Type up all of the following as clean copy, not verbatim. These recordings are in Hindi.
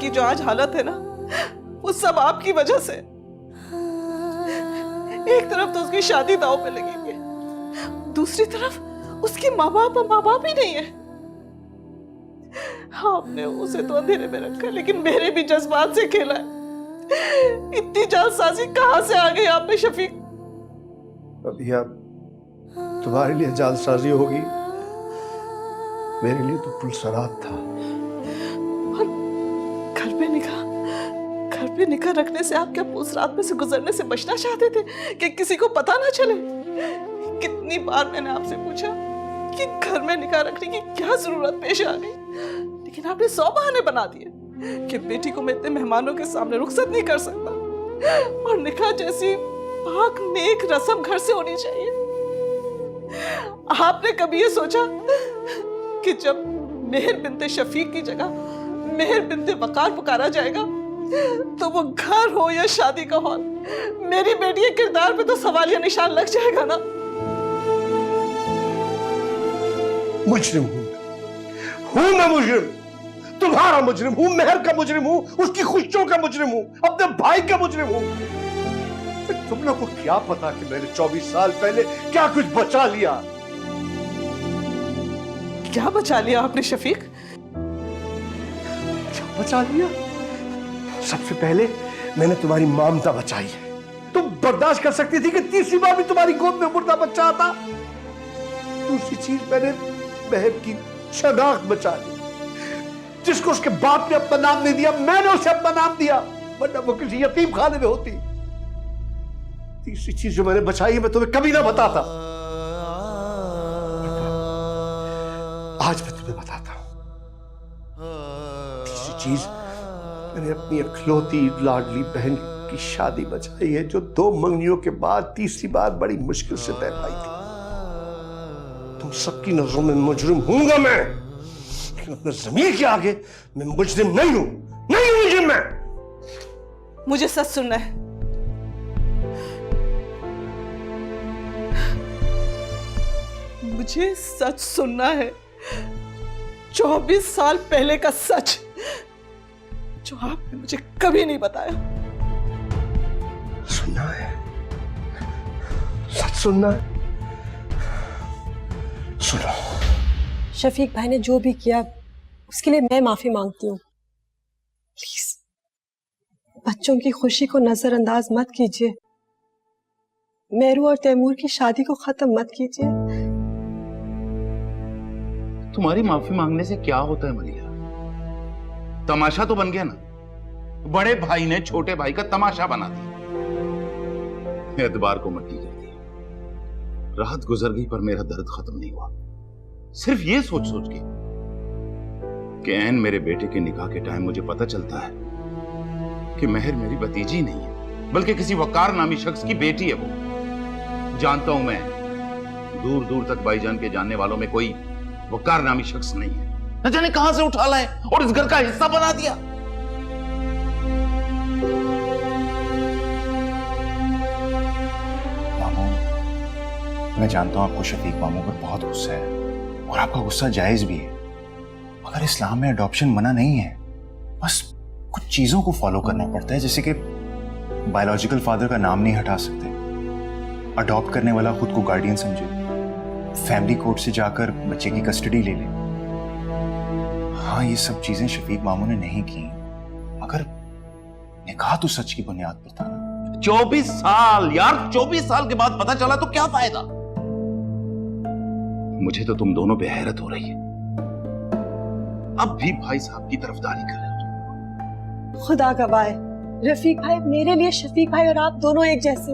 की जो आज हालत है ना, वो सब आपकी वजह से। एक तरफ तो उसकी शादी दांव पे लगी हुई है, दूसरी तरफ उसके माँ बाप ही नहीं है। आपने उसे तो अंधेरे में रखा, लेकिन मेरे भी जज्बात से खेला है। इतनी जालसाजी कहां से आ गई आप में शफीक? अभी आप तुम्हारे लिए जालसाजी होगी, मेरे लिए तो पुलसरात था। और घर पे निकाह रखने से आप क्या पुलसरात में से गुजरने से बचना चाहते थे कि किसी को पता ना चले? कितनी बार मैंने आपसे पूछा कि घर में निकाह रखने की क्या जरूरत पेश आ गई, लेकिन आपने 100 बहाने बना दिए कि बेटी को मैं इतने मेहमानों के सामने रुखसत नहीं कर सकता और निकाह जैसी पाक नेक रस्म घर से होनी चाहिए। आपने कभी ये सोचा कि जब मेहर बिनते शफीक की जगह मेहर बिनते वकार पुकारा जाएगा तो वो घर हो या शादी का हॉल, मेरी बेटी के किरदार पे तो सवालिया निशान लग जाएगा ना? मुजरिम हूं मैं, मुजरिम, तुम्हारा मुजरिम हूं, मेहर का मुजरिम हूं, उसकी खुशियों का मुजरिम हूं, अपने भाई का मुजरिम हूं। तुम लोग को क्या पता कि मैंने 24 साल पहले क्या कुछ बचा लिया? क्या बचा लिया आपने शफीक? क्या बचा लिया? सबसे पहले मैंने तुम्हारी ममता बचाई है। तुम बर्दाश्त कर सकती थी कि तीसरी बार भी तुम्हारी गोद में मुर्दा बच्चा आता। दूसरी चीज, मैंने बहन की शनाख्त बचा ली। जिसको उसके बाप ने अपना नाम नहीं दिया, मैंने उसे अपना नाम दिया, वरना वो किसी यतीम खाने में होती। तीसरी चीज जो मैंने बचाई है, मैं तुम्हें कभी ना बताता। आज मैं तुम्हें बताता हूं। तीसरी चीज, मैंने अपनी इकलौती लाडली बहन की शादी बचाई है, जो 2 मंगनियों के बाद तीसरी बार बड़ी मुश्किल से तय पाई थी। तुम सबकी नजरों में मुजरिम हूंगा मैं, लेकिन अपने ज़मीर के आगे मैं मुजरिम नहीं हूं। मुजरिम मैं। मुझे सच सुनना है। मुझे सच सुनना है। 24 साल पहले का सच, जो आपने मुझे कभी नहीं बताया। सुनना है, सच सुनना है। सुनो। शफीक भाई ने जो भी किया उसके लिए मैं माफी मांगती हूँ। प्लीज बच्चों की खुशी को नजरअंदाज मत कीजिए। मेरू और तैमूर की शादी को खत्म मत कीजिए। तुम्हारी माफी मांगने से क्या होता है मलिया? तमाशा तो बन गया ना। बड़े भाई ने छोटे भाई का तमाशा बना दिया, एतबार को मट्टी कर दी। रात गुजर गई पर मेरा दर्द खत्म नहीं हुआ। सिर्फ ये सोच सोच के कि ऐन मेरे बेटे के निकाह के टाइम मुझे पता चलता है कि मेहर मेरी भतीजी नहीं है, बल्कि किसी वकार नामी शख्स की बेटी है। वो जानता हूं मैं, दूर दूर तक भाईजान के जानने वालों में कोई वकार नामी शख्स नहीं है। न जाने कहां से उठा लाए और इस घर का हिस्सा बना दिया। मामू, मैं जानता हूं आपको शफीक मामू पर बहुत गुस्सा है और आपका गुस्सा जायज भी है, मगर इस्लाम में अडॉप्शन मना नहीं है। बस कुछ चीजों को फॉलो करना पड़ता है, जैसे कि बायोलॉजिकल फादर का नाम नहीं हटा सकते, अडॉप्ट करने वाला खुद को गार्डियन समझे, फैमिली कोर्ट से जाकर बच्चे की कस्टडी ले ले। हाँ, ये सब चीजें शफीक मामू ने नहीं की, मगर निकाह तो सच की बुनियाद पर था ना। 24 साल यार, 24 साल के बाद पता चला तो क्या फायदा? मुझे तो तुम दोनों पे हैरत हो रही है। अब भी भाई साहब की तरफदारी कर रहे हो। खुदा गवाह है, रफीक भाई मेरे लिए शफीक भाई और आप दोनों एक जैसे।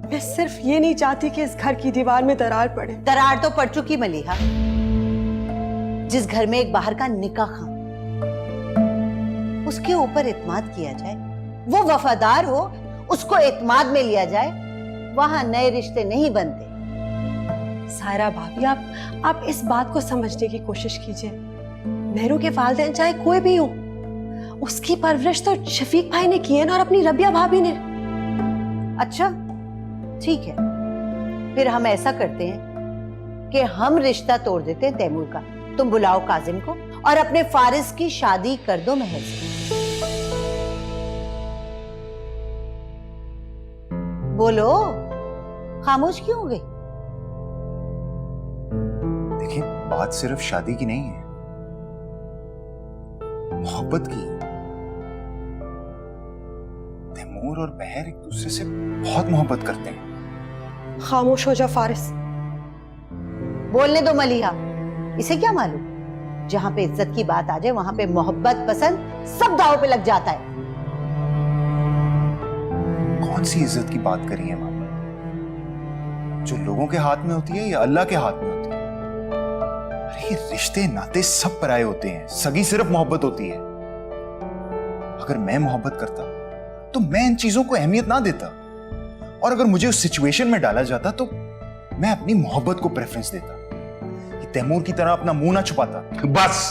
मैं सिर्फ ये नहीं चाहती कि इस घर की दीवार में दरार पड़े। दरार तो पड़ चुकी मलिहा। जिस घर में एक बाहर का निकाह खां, उसके ऊपर इत्माद किया जाए, वो वफादार हो, उसको इत्माद में लिया जाए, वहां नए रिश्ते नहीं बनते। सायरा भाभी, आप इस बात को समझने की कोशिश कीजिए। मेहरू के वालिदैन चाहे कोई भी हो, उसकी परवरिश तो शफीक भाई ने की है ना, और अपनी रबिया भाभी ने। अच्छा ठीक है, फिर हम ऐसा करते हैं कि हम रिश्ता तोड़ देते हैं तैमूर का। तुम बुलाओ काजिम को और अपने फारिस की शादी कर दो महर से। बोलो, खामोश क्यों हो गई? देखिए, बात सिर्फ शादी की नहीं है, मोहब्बत की। तैमूर और महर एक दूसरे से बहुत मोहब्बत करते हैं। खामोश हो जा फारिस। बोलने दो मलिहा, इसे क्या मालूम, जहां पे इज्जत की बात आ जाए वहां पे मोहब्बत पसंद सब दांव पे लग जाता है। कौन सी इज्जत की बात करी है मामा? जो लोगों के हाथ में होती है या अल्लाह के हाथ में होती है? अरे ये रिश्ते नाते सब पराये होते हैं, सगी सिर्फ मोहब्बत होती है। अगर मैं मोहब्बत करता तो मैं इन चीजों को अहमियत ना देता, और अगर मुझे उस सिचुएशन में डाला जाता तो मैं अपनी मोहब्बत को प्रेफरेंस देता। ये तैमूर की तरह अपना मुंह ना छुपाता। बस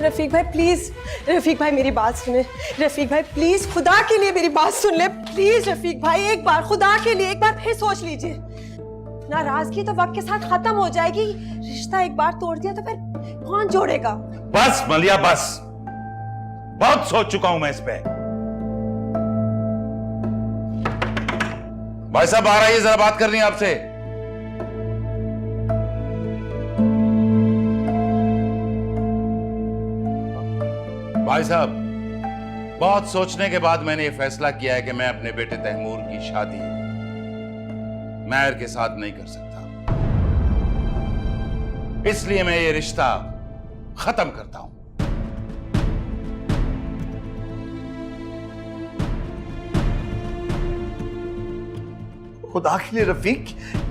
रफीक भाई प्लीज, रफीक भाई मेरी बात सुने। रफीक भाई प्लीज, खुदा के लिए मेरी बात सुन ले प्लीज। रफीक भाई एक बार, खुदा के लिए एक बार फिर सोच लीजिए। नाराजगी तो वक्त के साथ खत्म हो जाएगी, रिश्ता एक बार तोड़ दिया तो फिर कौन जोड़ेगा? बस मलिया बस, बहुत सोच चुका हूं मैं इस पे। भाई साहब आ रही है, जरा बात करनी है आपसे। भाई साहब, बहुत सोचने के बाद मैंने यह फैसला किया है कि मैं अपने बेटे तैमूर की शादी महर के साथ नहीं कर सकता, इसलिए मैं ये रिश्ता खत्म करता हूं। खुदा के लिए रफीक,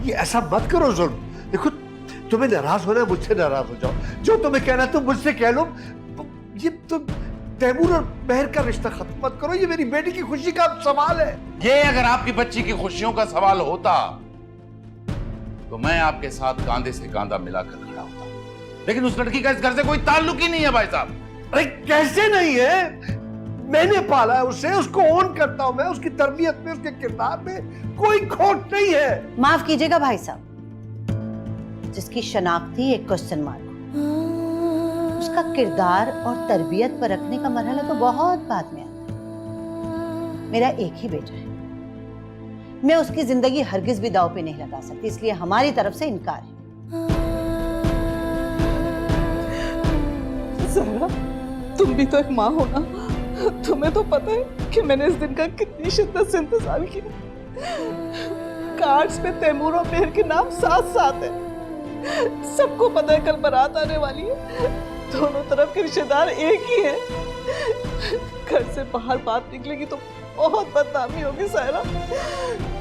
ये ऐसा मत करो जुल्म। देखो, तुम्हें नाराज होना है, मुझसे नाराज हो जाओ, जो तुम्हें कहना तुम मुझसे कह लो। ये तुम तैमूर और महर का रिश्ता खत्म मत करो, ये मेरी बेटी की खुशी का सवाल है। ये अगर आपकी बच्ची की खुशियों का सवाल होता तो मैं आपके साथ कांधे से कांधा मिलाकर खड़ा होता, लेकिन उस लड़की का इस घर से कोई ताल्लुक ही नहीं है भाई साहब। अरे कैसे नहीं है? मैंने पाला है उसे, उसको ऑन करता हूं मैं, उसकी तरबियत में, उसके किरदार में कोई खोट नहीं है। माफ कीजिएगा भाई साहब, जिसकी शनाख्त थी एक क्वेश्चन मार्क, उसका किरदार और तरबियत पर रखने का मरहला तो बहुत बाद में आता है। मेरा एक ही बेटा है, मैं उसकी जिंदगी हरगिज भी दांव पे नहीं लगा सकती, इसलिए हमारी तरफ से इनकार है। ज़हरा, तुम भी तो एक माँ हो ना, तुम्हें तो पता है कि मैंने इस दिन का कितनी शिद्दत से इंतजार किया। कार्ड्स पे तैमूर और महर के नाम साथ साथ है, सबको पता है कल बारात आने वाली है, दोनों तरफ के रिश्तेदार एक ही हैं। घर से बाहर बात निकलेगी तो बहुत बदनामी होगी सायरा।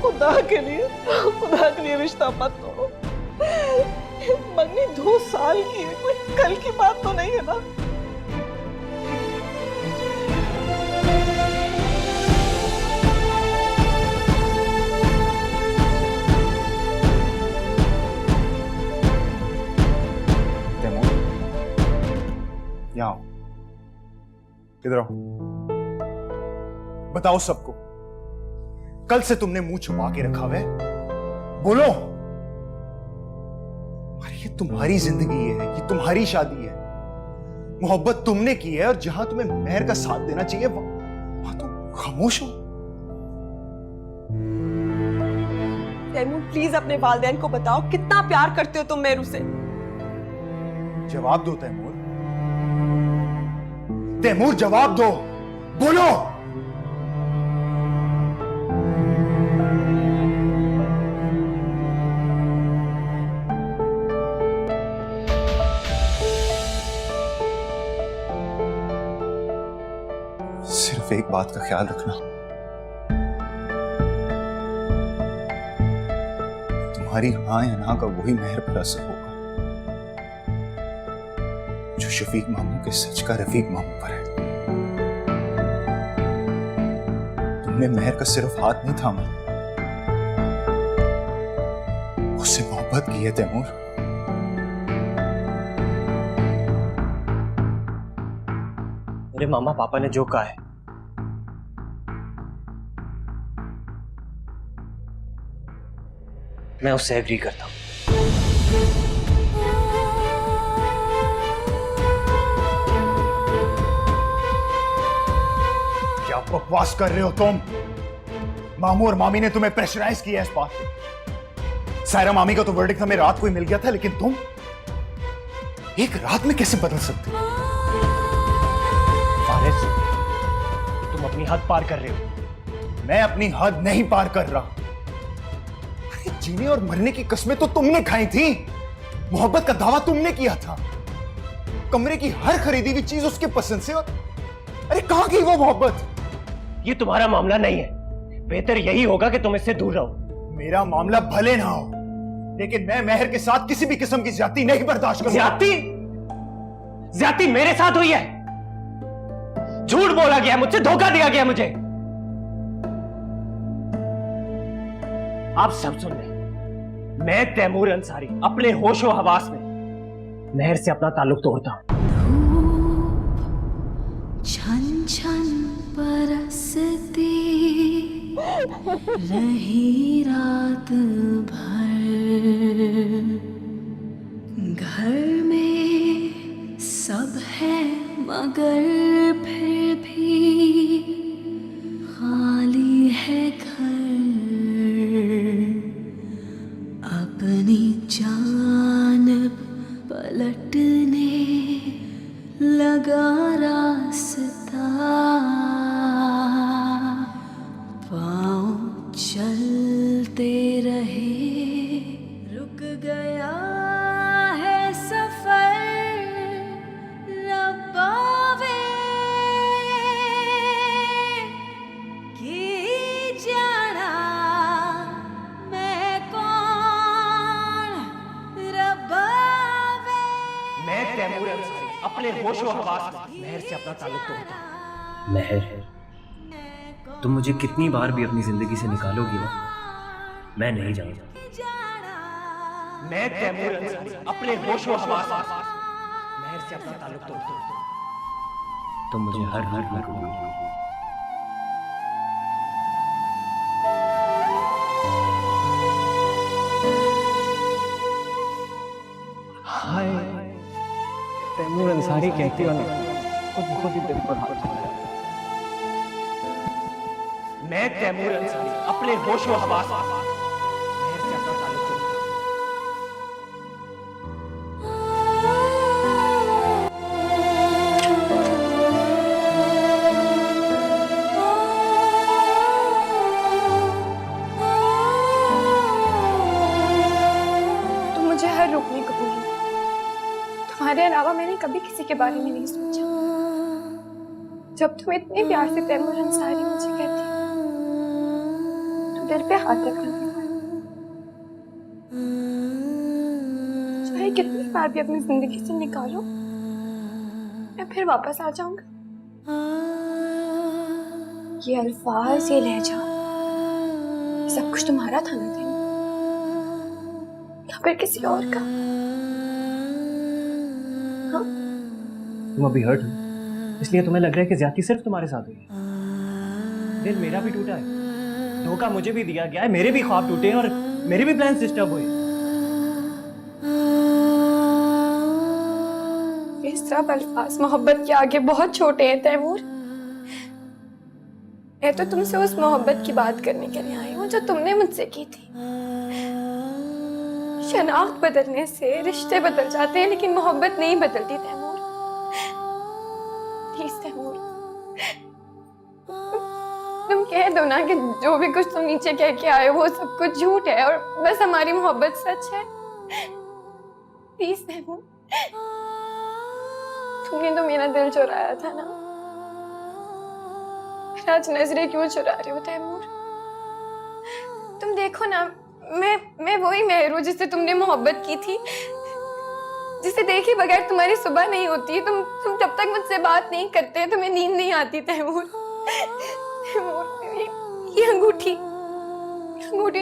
खुदा के लिए रिश्ता मत तोड़ो। मंगनी 2 साल की है, कोई कल की बात तो नहीं है ना। यहाँ आओ, किधर आओ, बताओ सबको, कल से तुमने मुंह छुपा के रखा है, बोलो। अरे ये तुम्हारी जिंदगी है, ये तुम्हारी शादी है, मोहब्बत तुमने की है, और जहां तुम्हें महर का साथ देना चाहिए वहां तुम खामोश हो। तैमूर प्लीज अपने वालिदैन को बताओ कितना प्यार करते हो तुम मेरू से। जवाब दो तैमूर, तैमूर जवाब दो, बोलो। सिर्फ एक बात का ख्याल रखना, तुम्हारी हाँ या ना का वही महर पर असर होगा जो शफीक मामू के सच का रफीक मामू पर है। तुमने महर का सिर्फ हाथ नहीं थामा, उससे मोहब्बत की है तैमूर। मेरे मामा पापा ने जो कहा है मैं उससे एग्री करता हूं। क्या बकवास कर रहे हो तुम? मामू और मामी ने तुम्हें प्रेशराइज किया इस बात पे। सायरा मामी का तो वर्डिक्ट हमें रात को ही मिल गया था, लेकिन तुम एक रात में कैसे बदल सकते हो? फारिस, तुम अपनी हद पार कर रहे हो। मैं अपनी हद नहीं पार कर रहा। अरे जीने और मरने की कस्में तो तुमने खाई थी, मोहब्बत का दावा तुमने किया था, कमरे की हर खरीदी हुई चीज उसके पसंद से। और अरे कहां गई वो मोहब्बत? ये तुम्हारा मामला नहीं है। बेहतर यही होगा कि तुम इससे दूर रहो। मेरा मामला भले ना हो, लेकिन मैं मेहर के साथ किसी भी किस्म की ज्यादती नहीं बर्दाश्त करूंगा। ज्यादती मेरे साथ हुई है। झूठ बोला गया, मुझसे धोखा दिया गया मुझे। आप सब सुन रहे, मैं तैमूर अंसारी अपने होशो हवास में मेहर से अपना ताल्लुक तोड़ता हूं। छन छन बरसती रही रात भर, घर में सब है मगर फिर भी खाली है घर। अपनी जानिब पलटने लगा रास्ता, पाँव चलते रहे, रुक गया है सफर। रब्बा वे की जाना मैं कौन, रब्बा वे। मैं तैमूर अंसारी अपने होशो हवास में मेहर से अपना ताल्लुक तोड़ता हूं। मेहर, तुम मुझे कितनी बार भी अपनी जिंदगी से निकालोगी ना, मैं नहीं जाऊंगा। मैं तैमूर अंसारी अपने होशो हवास में मेहर से अपना ताल्लुक तोड़ता हूं। तुम मुझे हर हर हर हाय तैमूर अंसारी कहती हो ना, खुद ही दिल पर हाथ रखा। मैं तैमूर अंसारी अपने होशो हवास में मेहर से अपना ताल्लुक तोड़ता हूं। तुम मुझे हर रुकने को बोली, तुम्हारे अलावा मैंने कभी किसी के बारे में नहीं सोचा। जब तुम इतने प्यार से तैमूर अंसारी मुझे कहती तो दिल पे हाथ रखना पड़ा। चाहे कितनी बार भी अपनी जिंदगी से निकालो, मैं फिर वापस आ जाऊंगा। ये अल्फाज, ये लहजा, सब कुछ तुम्हारा था ना तैमूर, या फिर किसी और का? हाँ? तुम अभी हर्ट हो, इसलिए तुम्हें लग रहा है कि ज्यादती सिर्फ तुम्हारे साथ हुई है। दिल मेरा भी टूटा है, धोखा मुझे भी दिया गया है, मेरे भी ख्वाब टूटे हैं और मेरे भी प्लान्स डिस्टर्ब हुए। ये सब अल्फाज मोहब्बत के आगे बहुत छोटे हैं तैमूर। मैं तो तुमसे उस मोहब्बत की बात करने के लिए आई हूँ जो तुमने मुझसे की थी। शनाख्त बदलने से रिश्ते बदल जाते हैं, लेकिन मोहब्बत नहीं बदलती तैमूर। प्लीज तैमूर, तुम कह दो ना कि जो भी कुछ तुम नीचे कह के आए हो वो सब कुछ झूठ है और बस हमारी मोहब्बत सच है। प्लीज तैमूर, तुमने तो मेरा दिल चुराया था ना, फिर आज नजरें क्यों चुरा रहे हो तैमूर? तुम देखो ना, मैं वही मेहर हूं जिससे तुमने मोहब्बत की थी, जिसे देखे बगैर तुम्हारी सुबह नहीं होती। तुम जब तक मुझसे बात नहीं करते तुम्हें नींद नहीं आती तैमूर। तैमूर, ये अंगूठी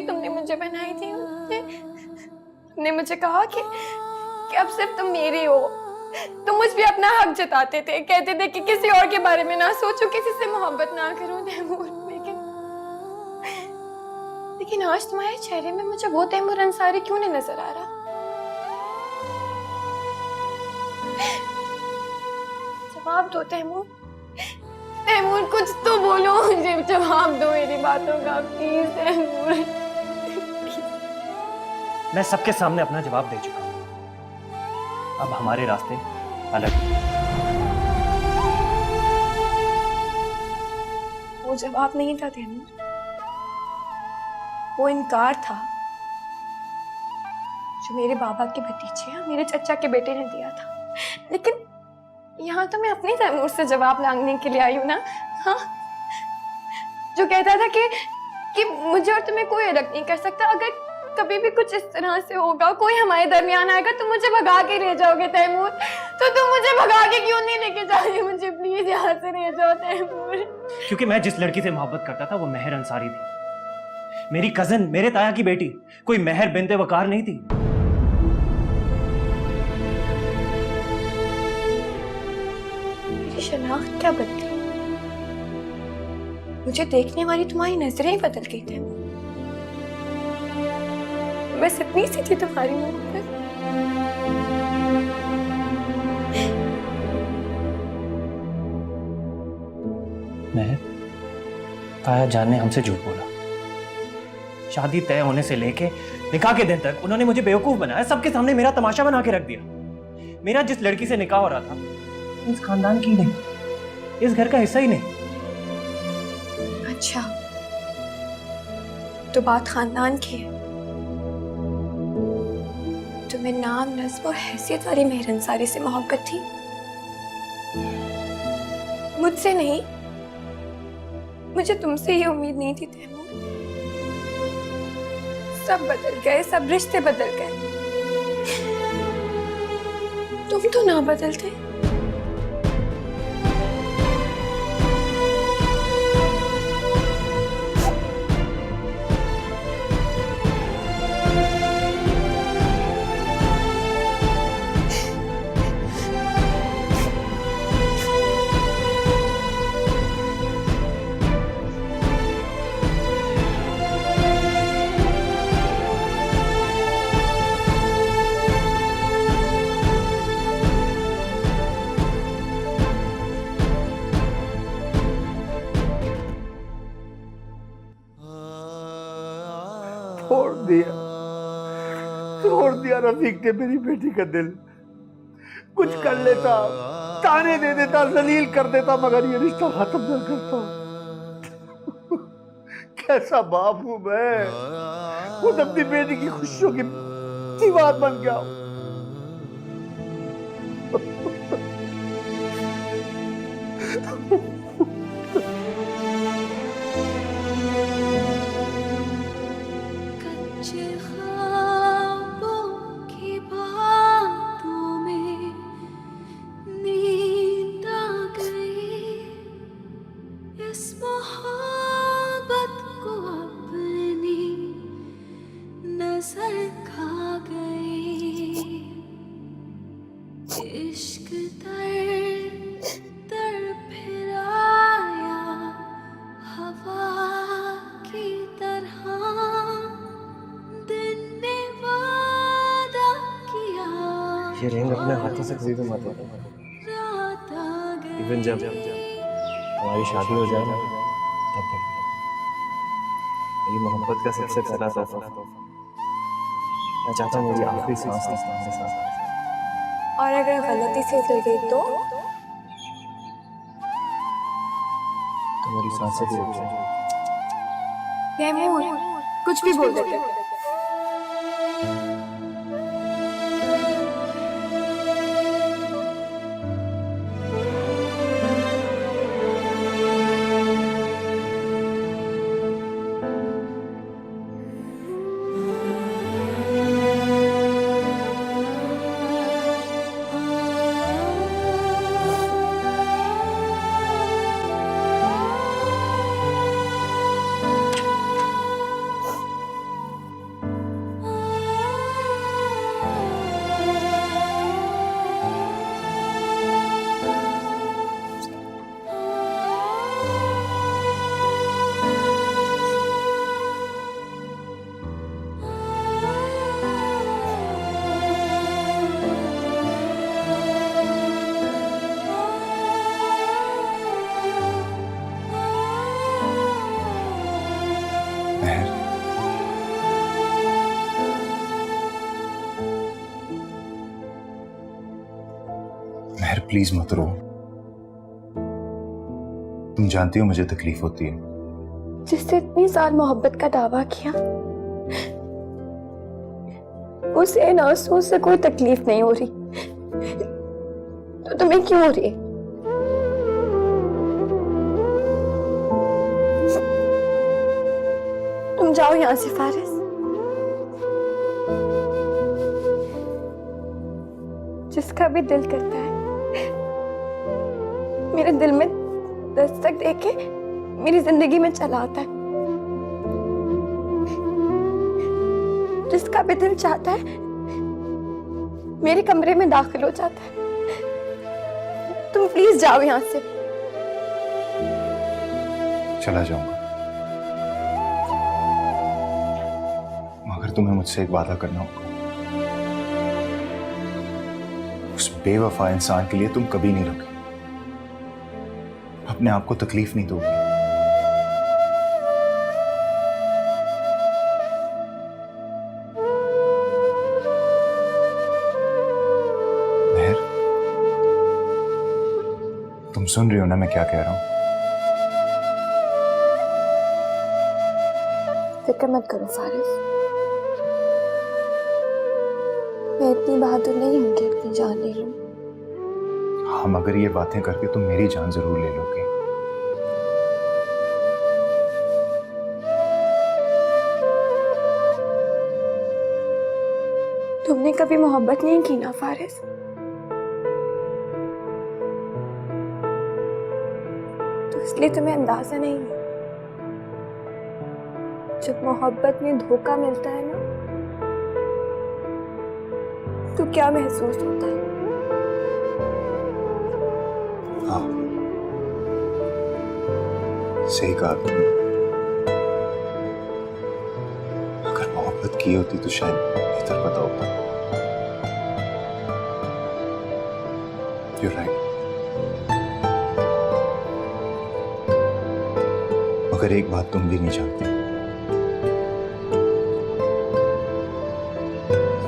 तुमने मुझे बनाई थी। तुमने मुझे कहा कि अब सिर्फ तुम मेरी हो। तुम मुझ पे अपना हक जताते थे, कहते थे कि किसी और के बारे में ना सोचो, किसी से मोहब्बत ना करो तैमूर। लेकिन आज तुम्हारे चेहरे में मुझे वो तैमूर अंसारी क्यों नहीं नजर आ रहा? जवाब दो तैमूर। तैमूर कुछ तो बोलो, मुझे जवाब दो मेरी बातों का प्लीज तैमूर। मैं सबके सामने अपना जवाब दे चुका हूं। अब हमारे रास्ते अलग हैं। वो जवाब नहीं था तैमूर, वो इनकार था जो मेरे बाबा के भतीजे या मेरे चचा के बेटे ने दिया था। लेकिन यहाँ तो मैं अपनी तैमूर से जवाब मांगने के लिए आई हूँ ना। हाँ, जो कहता था कि मुझे और तुम्हें कोई अलग नहीं कर सकता। अगर कभी भी कुछ इस तरह से होगा, कोई हमारे दरमियान आएगा, तुम मुझे भगा के ले जाओगे तैमूर। तो तुम मुझे भगा के क्यों नहीं लेके जा रही? मुझे प्लीज यहाँ से ले जाओ तैमूर। क्योंकि मैं जिस लड़की से मोहब्बत करता था वो मेहर अंसारी थी, मेरी कजन, मेरे ताया की बेटी, कोई मेहर बिन्ते वकार नहीं थी। मेरी शनाख्त क्या बदली? मुझे देखने वाली तुम्हारी नजरें ही बदल गई थी। बस इतनी सी थी तुम्हारी मोहब्बत। महर, ताया जान ने हमसे झूठ बोला। शादी तय होने से लेके निकाह के दिन तक उन्होंने मुझे बेवकूफ बनाया, सबके सामने मेरा तमाशा बना के रख दिया। मेरा जिस लड़की से निकाह हो रहा था इस खानदान की नहीं, इस घर का हिस्सा ही नहीं। अच्छा, तो बात खानदान की है। तुम्हें नाम, नस्ब और हैसियत वाली मेहर अंसारी से मोहब्बत थी, मुझसे नहीं। मुझे तुमसे ये उम्मीद नहीं थी तैमूर। सब बदल गए, सब रिश्ते बदल गए, तुम तो ना बदलते। तोड़ दिया रफीक ने मेरी बेटी का दिल। कुछ कर लेता, ताने दे देता, जलील कर देता, मगर ये रिश्ता खत्म न करता। कैसा बाप हूं मैं, खुद अपनी बेटी की खुशियों की दीवार बन गया हूं। इश्क तर फिराया हवा की तरह, दिन ने वादा किया। ये रिंग अपने हाथों से कभी भी मत लेना। इवन जब हमारी शादी हो जाए ना, तब तक मेरी मोहब्बत का सबसे पहला तोहफा मैं चाहता हूँ मेरी आखिरी सांस तक तुम्हारे साथ। और अगर गलती से उतर गई तो मेरी सांसें भी रुक जाएंगी। तैमूर, कुछ भी बोल देते हो। प्लीज मत रो। तुम जानती हो मुझे तकलीफ होती है। जिससे इतनी साल मोहब्बत का दावा किया, उसे इन आंसुओं से कोई तकलीफ नहीं हो रही, तो तुम्हें क्यों हो रही है? तुम जाओ यहां से फारिस। जिसका भी दिल करता है मेरे दिल में दस्तक देके मेरी जिंदगी में चला आता है। जिसका भी दिल चाहता है मेरे कमरे में दाखिल हो जाता है। तुम प्लीज जाओ यहां से। चला जाऊंगा, मगर तुम्हें मुझसे एक वादा करना होगा। उस बेवफा इंसान के लिए तुम कभी नहीं रुके, अपने आप को तकलीफ नहीं दोगे। मेहर, तुम सुन रही हो ना मैं क्या कह रहा हूं? फिक्र मत करो फारिस, मैं इतनी बहादुर नहीं हूं कि अपनी जान ले लूं। हाँ, मगर ये बातें करके तुम मेरी जान जरूर ले लोगे। तुमने कभी मोहब्बत नहीं की ना फारिस? तो इसलिए तुम्हें अंदाजा नहीं है। जब मोहब्बत में धोखा मिलता है ना, तो क्या महसूस होता है। हाँ, सही कहा तुमने। अगर मोहब्बत की होती तो शायद बेहतर पता होता। You're right. मगर एक बात तुम भी नहीं जानती,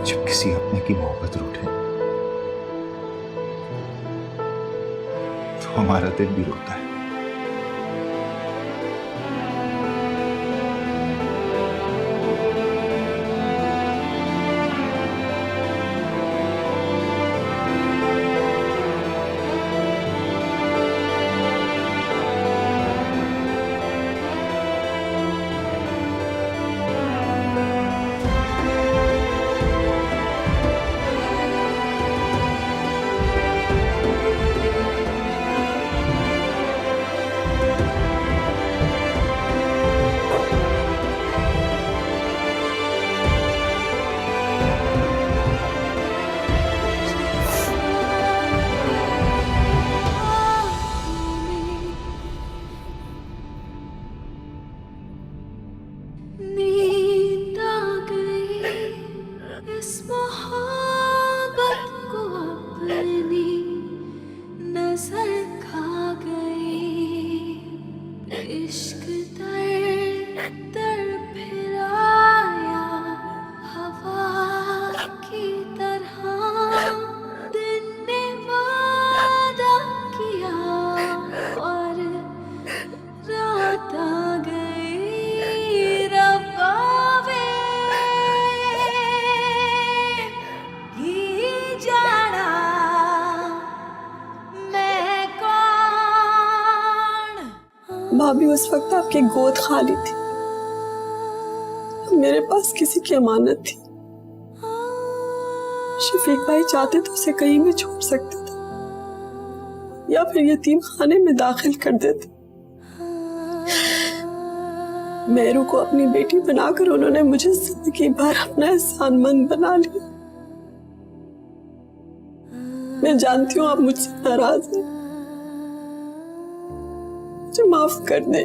जब किसी अपने की मोहब्बत रूठे तो हमारा दिल भी रोता है। नींद आ गई इस मोहब्बत को अपनी नजर खा गई। इश्क दर दर फिर आया हवा की तरह। दिन ने वादा किया और रात आ गई। रब्बा वे की जाना मैं कौन। भाभी उस वक्त आपकी गोद खाली थी, मेरे पास किसी की अमानत थी। शफीक भाई चाहते तो उसे कहीं भी छोड़ सकते थे या फिर यतीम खाने में दाखिल कर देते। मेरू को अपनी बेटी बनाकर उन्होंने मुझे जिंदगी भर अपना एहसानमंद बना लिया। मैं जानती हूँ आप मुझसे नाराज हैं, मुझे माफ कर दे,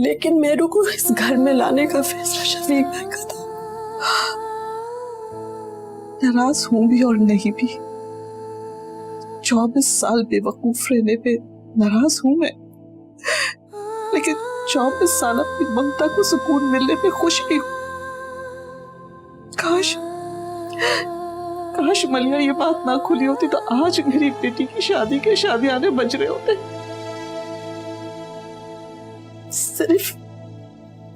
लेकिन मेरू को इस घर में लाने का फैसला शफीक भाई का था। नाराज हूं भी और नहीं भी। 24 साल बेवकूफ रहने पे नाराज हूं मैं, लेकिन 24 साल अपनी ममता को सुकून मिलने पे खुश भी हूं। काश मलिया ये बात ना खुली होती तो आज मेरी बेटी की शादी के शादियाने बज रहे होते।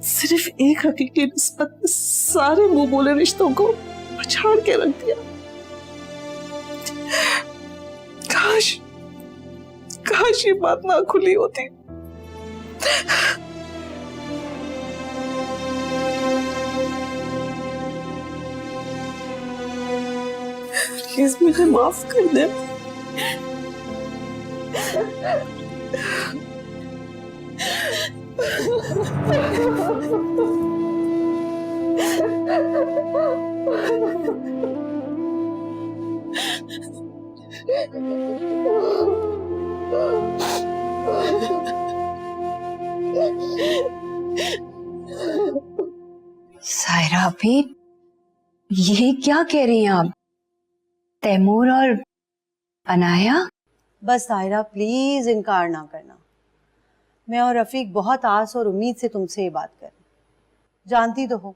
सिर्फ एक हकीकी निस्बत ने सारे मुंह बोले रिश्तों को पछाड़ के रख दिया। काश ये बात ना खुली होती। प्लीज मुझे माफ कर दे। सायरा अभी ये क्या कह रही हैं आप? तैमूर और अनाया? बस सायरा प्लीज इनकार ना करना। मैं और रफीक बहुत आस और उम्मीद से तुमसे ये बात कर रहे हैं। जानती तो हो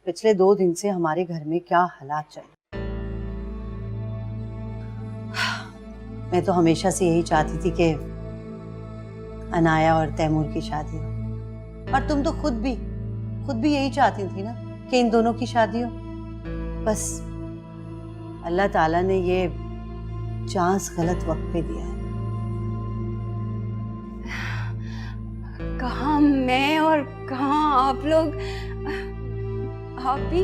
पिछले 2 दिन से हमारे घर में क्या हालात चल रहे। मैं तो हमेशा से यही चाहती थी कि अनाया और तैमूर की शादी हो, और तुम तो खुद भी यही चाहती थी ना कि इन दोनों की शादी हो। बस अल्लाह ताला ने ये चांस गलत वक्त पे दिया है। कहाँ मैं और कहाँ आप लोग? आप भी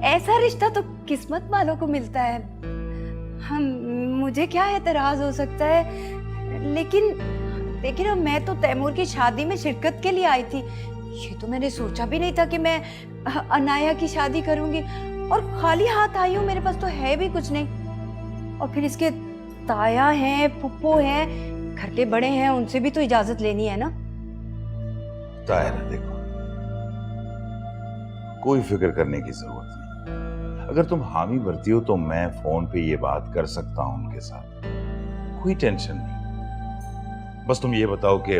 ऐसा रिश्ता तो किस्मत वालों को मिलता है। हम मुझे क्या एतराज हो सकता है, लेकिन अब मैं तो तैमूर की शादी में शिरकत के लिए आई थी। ये तो मैंने सोचा भी नहीं था कि मैं अनाया की शादी करूंगी, और खाली हाथ आई हूँ। मेरे पास तो है भी कुछ नहीं, और फिर इसके ताया हैं, फुप्पो हैं, घर के बड़े हैं, उनसे भी तो इजाजत लेनी है ना। तायरा देखो, कोई फिक्र करने की जरूरत नहीं। अगर तुम हामी भरती हो तो मैं फोन पे ये बात कर सकता हूं उनके साथ, कोई टेंशन नहीं। बस तुम ये बताओ कि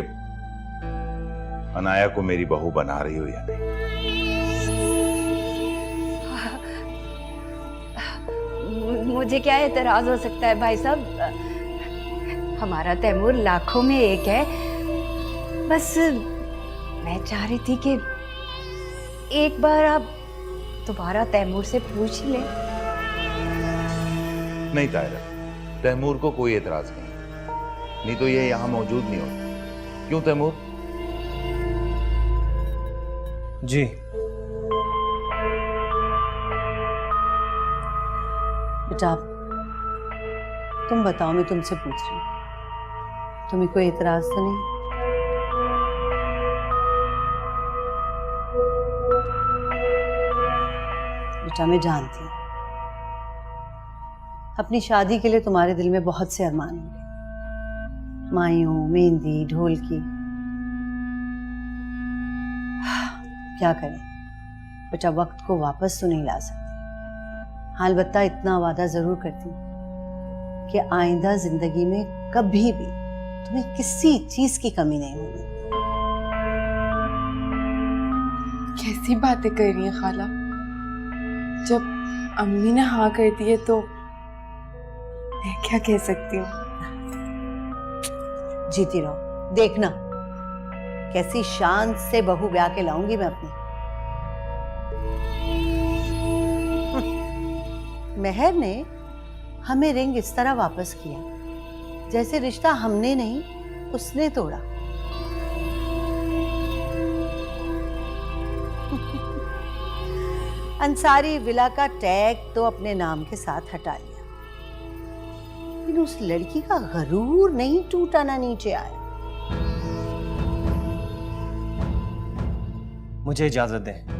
अनाया को मेरी बहू बना रही हो या नहीं? मुझे क्या एतराज हो सकता है भाई साहब? हमारा तैमूर लाखों में एक है। बस मैं चाह रही थी कि एक बार आप दोबारा तैमूर से पूछ ही लें। नहीं तायरा, तैमूर को कोई एतराज नहीं तो ये यहां मौजूद नहीं होता। क्यों तैमूर? जी बेटा तुम बताओ, मैं तुमसे पूछ रही हूँ, तुम्हें कोई एतराज तो नहीं? बेटा मैं जानती हूँ अपनी शादी के लिए तुम्हारे दिल में बहुत से अरमान होंगे, मायूं, मेहंदी, ढोल की। क्या करें बेटा, वक्त को वापस तो नहीं ला सकते। हाँ, अलबत्ता इतना वादा जरूर करती हूँ कि आइंदा जिंदगी में कभी भी तुम्हें किसी चीज की कमी नहीं होगी। कैसी बातें कर रही हैं खाला? जब अम्मी ने हाँ कर दी है तो मैं क्या कह सकती हूँ? जीती रहो, देखना कैसी शान से बहू ब्याह के लाऊंगी मैं अपनी। मेहर ने हमें रिंग इस तरह वापस किया जैसे रिश्ता हमने नहीं उसने तोड़ा। अंसारी विला का टैग तो अपने नाम के साथ हटा लिया, लेकिन उस लड़की का गरूर नहीं टूटा ना नीचे आया। मुझे इजाजत दें।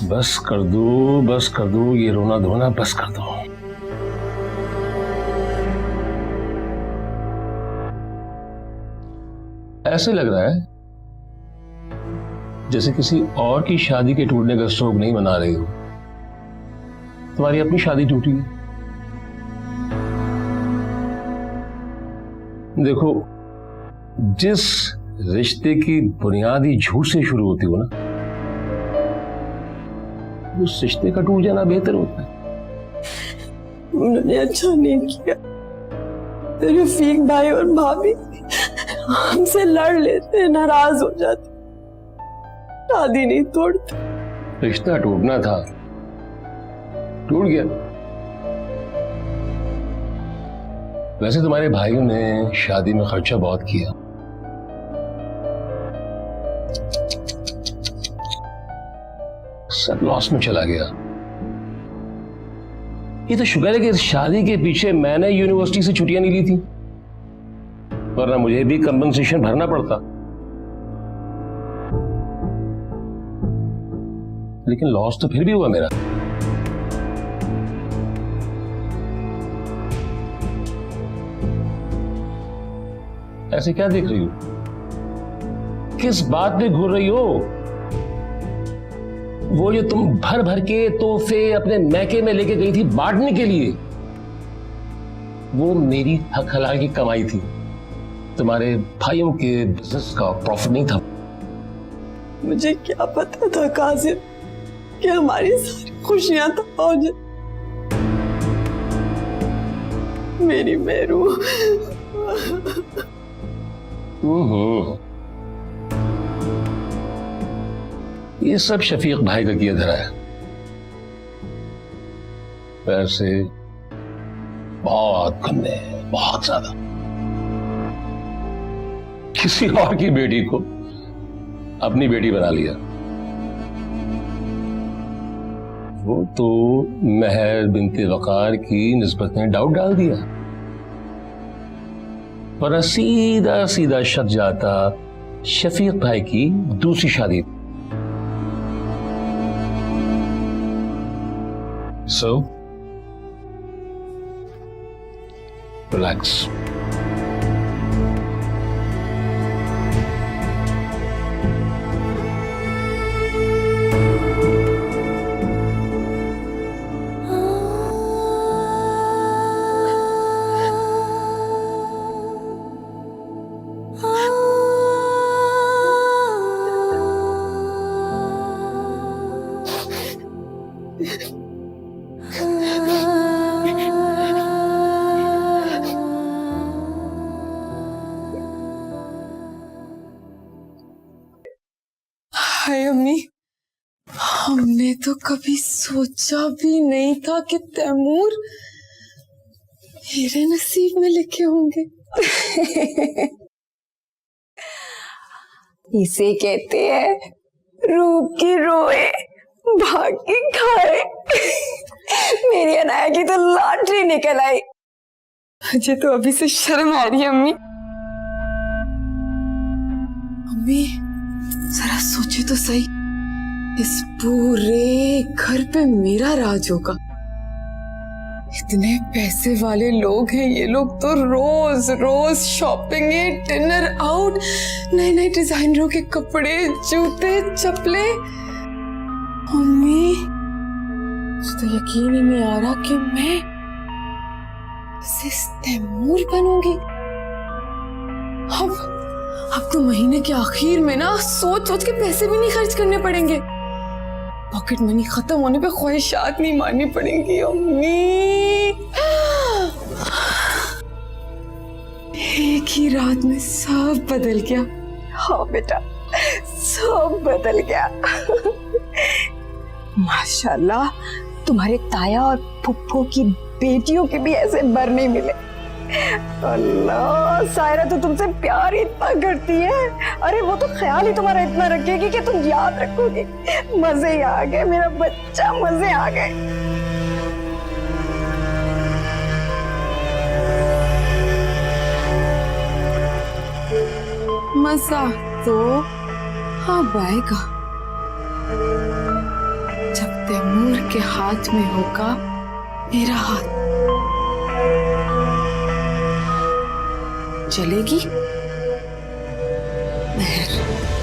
बस कर दो ये रोना धोना बस कर दो। ऐसे लग रहा है जैसे किसी और की शादी के टूटने का शोक नहीं मना रही हो। तुम्हारी अपनी शादी टूटी है। देखो, जिस रिश्ते की बुनियादी झूठ से शुरू होती हो ना, उस रिश्ते का टूट जाना बेहतर होता है। उन्होंने अच्छा नहीं किया। रफीक भाई और भाभी हमसे लड़ लेते, नाराज हो जाते, शादी नहीं तोड़ते। रिश्ता टूटना था, टूट गया। वैसे तुम्हारे भाइयों ने शादी में खर्चा बहुत किया। सब लॉस में चला गया। ये तो शुक्र है कि इस शादी के पीछे मैंने यूनिवर्सिटी से छुट्टियां नहीं ली थी, वरना मुझे भी कंपनसेशन भरना पड़ता। लेकिन लॉस तो फिर भी हुआ मेरा। ऐसे क्या देख रही हो? किस बात पे घूर रही हो? वो जो तुम भर भर के तोहफे अपने मैके में लेके गई थी बांटने के लिए, वो मेरी हक हलाल की कमाई थी, तुम्हारे भाइयों के बिजनेस का प्रॉफिट नहीं था। मुझे क्या पता था कासिम कि हमारी सारी खुशियां तबाह हो जाए। मेरी मेरू। ये सब शफीक भाई का किया धरा है। वैसे बहुत कम है, बहुत ज्यादा। किसी और की बेटी को अपनी बेटी बना लिया। वो तो महर बिनते वकार की निस्बत में डाउट डाल दिया, पर सीधा सीधा शक जाता शफीक भाई की दूसरी शादी। So, relax. हाय अम्मी, हमने तो कभी सोचा भी नहीं था कि तैमूर मेरे नसीब में लिखे होंगे। इसे कहते हैं रूप की रोए भाग की खाए। मेरी अनाया की तो लॉटरी निकल आई। मुझे तो अभी से शर्म आ रही है अम्मी। अम्मी जरा सोचे तो सही, इस पूरे घर पे मेरा राज होगा। इतने पैसे वाले लोग हैं ये लोग, तो रोज रोज शॉपिंग है, डिनर आउट, नए नए डिजाइनरों के कपड़े, जूते, चप्पलें। मम्मी मुझे तो यकीन ही नहीं आ रहा कि मैं तैमूर बनूंगी। अब तो महीने के आखिर में ना सोच सोच के पैसे भी नहीं खर्च करने पड़ेंगे। पॉकेट मनी खत्म होने पे ख्वाहिशात नहीं मारनी पड़ेंगी। अम्मी एक ही रात में सब बदल गया। हाँ बेटा, सब बदल गया। माशाल्लाह तुम्हारे ताया और फुफ्फो की बेटियों के भी ऐसे बर नहीं मिले। अल्लाह, सायरा तो तुमसे प्यार ही इतना करती है। अरे वो तो ख्याल ही तुम्हारा इतना रखेगी कि तुम याद रखोगे। मजे ही आ गए मेरा बच्चा, मजे आ गए। मजा तो हाँ आएगा। जब तैमूर के हाथ में होगा मेरा हाथ, चलेगी महर।